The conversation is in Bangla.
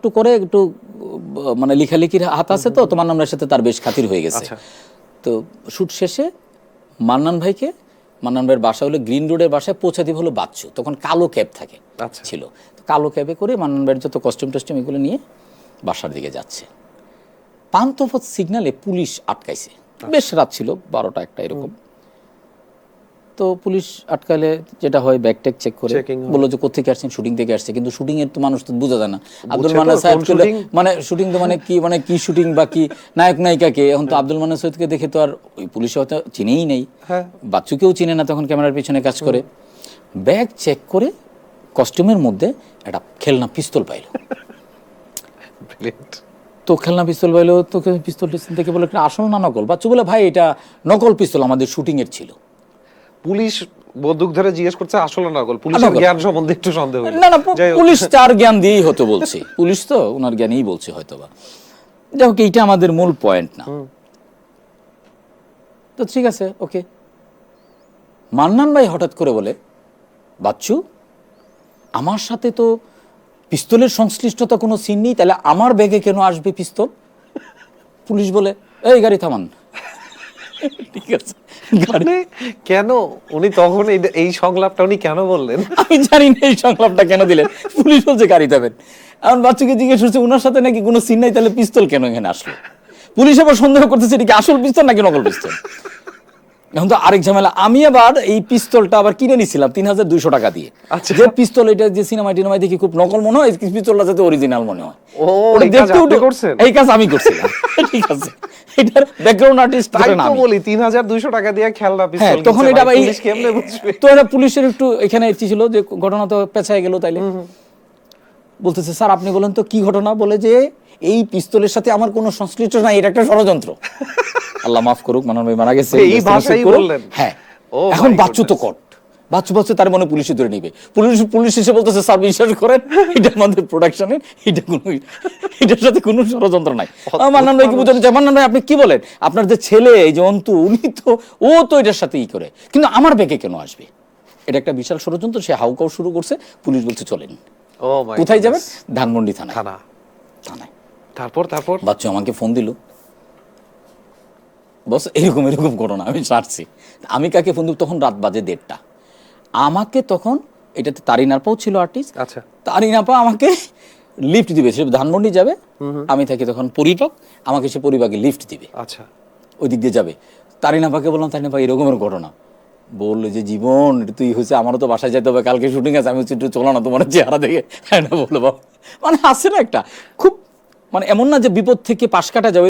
একটু করে একটু মানে লেখালেখির হাত আছে তো মান্নানের সাথে তার বেশ খাতির হয়ে গেছে। তো শুট শেষে মান্নান ভাইয়ের বাসা হলো গ্রিন রোডের বাসায় পৌঁছে দিব হলো বাচ্চু, তখন কালো ক্যাব থাকে ছিল, তো কালো ক্যাবে করে মান্নান ভাইয়ের যত কস্টিউম টস্টিউম এগুলো নিয়ে বাসার দিকে যাচ্ছে। পান্থপথ সিগন্যালে পুলিশ আটকাইছে, বেশ রাত ছিল 12টা 1টা এরকম। তো পুলিশ আটকালে যেটা হয় ব্যাগ ট্যাগ চেক করে বললো যে কোথেকে আসছেন, শুটিং থেকে আসছে, কিন্তু শুটিং এর তো মানুষ তো বোঝা যায় না। আব্দুল মান্নান সাহেব মানে শুটিং তো মানে কি শুটিং বা কি নায়ক নায়িকাকে, এখন তো আব্দুল মান্নান সাহেবকে দেখে তো আর ওই পুলিশ হয়তো চিনেই নেই, বাচ্চুকেও চিনে না, তখন ক্যামেরার পিছনে কাজ করে। ব্যাগ চেক করে কস্টিউমের মধ্যে একটা খেলনা পিস্তল পাইল। তো খেলনা পিস্তল পাইলো, তো পিস্তল থেকে বলে আসল না নকল? বাচ্চু বলে ভাই এটা নকল পিস্তল, আমাদের শুটিং এর ছিল। পুলিশ বন্দুক ধরে জিজ্ঞেস করছে আসলে নকল, পুলিশের জ্ঞান সম্বন্ধে একটু সন্দেহ হলো। না পুলিশ তার জ্ঞান দিয়েই হতো বলছে, পুলিশ তো ওনার জ্ঞানেই বলছে হয়তোবা। যাই হোক, এইটা আমাদের মূল পয়েন্ট না। তো ঠিক আছে, ওকে। মান্নান ভাই হঠাৎ করে বলে, বাচ্চু আমার সাথে তো পিস্তলের সংশ্লিষ্টতা কোনো সিন নেই, তাহলে আমার ব্যাগে কেন আসবে পিস্তল? পুলিশ বলে এই গাড়ি থামান। ঠিক আছে, কেন উনি তখন এই সংলাপটা উনি কেন বললেন আমি জানি না এই সংলাপটা কেন দিলেন। পুলিশ বলছে গাড়ি থামেন। এখন বাচ্চুকে জিজ্ঞেস করছে ওনার সাথে নাকি কোনো সিন নাই, তাহলে পিস্তল কেন এখানে আসলো? পুলিশ আবার সন্দেহ করতেছে এটা কি আসল পিস্তল নাকি নকল পিস্তল। এখন তো আরেক ঝামেলা, আমি আবার এই পিস্তলটা আবার কিনে নিছিলাম 3200 টাকা দিয়ে। যে পিস্তল এটা যে সিনেমায় টিনেমায় দেখি খুব নকল মনে হয়, এই পিস্তলটা যাতে অরিজিনাল মনে হয়। এই কাজ আমি করছিলাম। ঠিক আছে, এটার ব্যাকগ্রাউন্ড আর্টিস্ট তাই তো বলি 3200 টাকা দিয়ে খেলনা পিস্তল, তখন এটা পুলিশ কেমনে বুঝবে? তো এটা পুলিশের একটু এখানে ছিল যে ঘটনা তো পেছায় গেল। তাইলে বলতেছে স্যার আপনি বলেন তো কি ঘটনা? বলে যে এই পিস্তলের সাথে আমার কোনো সংশ্লিষ্ট নাই, এটা একটা ষড়যন্ত্র। আল্লাহ মাফ করুক, মান্নান ভাই মারা গেছে। এই ভাষাই বললেন? হ্যাঁ। এখন বাচ্চু তো কট, বাচ্চু তার মনে পুলিশে ধরে নিবে। পুলিশ এসে বলতেছে স্যার বিশ্বাস করেন এটা আমাদের প্রোডাকশনের, এটার সাথে কোনো ষড়যন্ত্র নাই। মান্নান ভাইকে বুঝানো যায়, মান্নান ভাই আপনি কি বলেন, আপনার যে ছেলে এই যে অন্তু ও তো এটার সাথে করে, কিন্তু আমার ব্যাগে কেন আসবে? এটা একটা বিশাল ষড়যন্ত্র। সে হাউকাউ শুরু করছে। পুলিশ বলছে চলেন। কোথায় যাবেন? ধানমন্ডি থানায়। তারপর বাচ্চু আমাকে ফোন দিল, বস এরকম ঘটনা, আমি ছাড়ছি। আমি কাকে ফোন দিব? তখন রাত বাজে 1:30। আমাকে তখন এটাতে তারিনাপাও ছিল আর্টিস্ট। আচ্ছা, তারিনাপা আমাকে লিফট দিবে, সে ধানমন্ডি যাবে, আমি থাকি তখন পরিবাগ, আমাকে সে পরিবাগে লিফট দিবে। আচ্ছা, ওই দিক দিয়ে যাবে। তারিনাপাকে বললাম তারিনাপা এরকমের ঘটনা। বললো যে জীবন তুই হচ্ছে আমারও তো বাসায় যেতে হবে, কালকে শুটিং আছে, আমি হচ্ছে একটু চলো না তোমার চেহারা দেখে। হ্যাঁ বললো বাবা, মানে আসছে না একটা খুব, মানে এমন না যে বিপদ থেকে পাশ কাটা যাবে।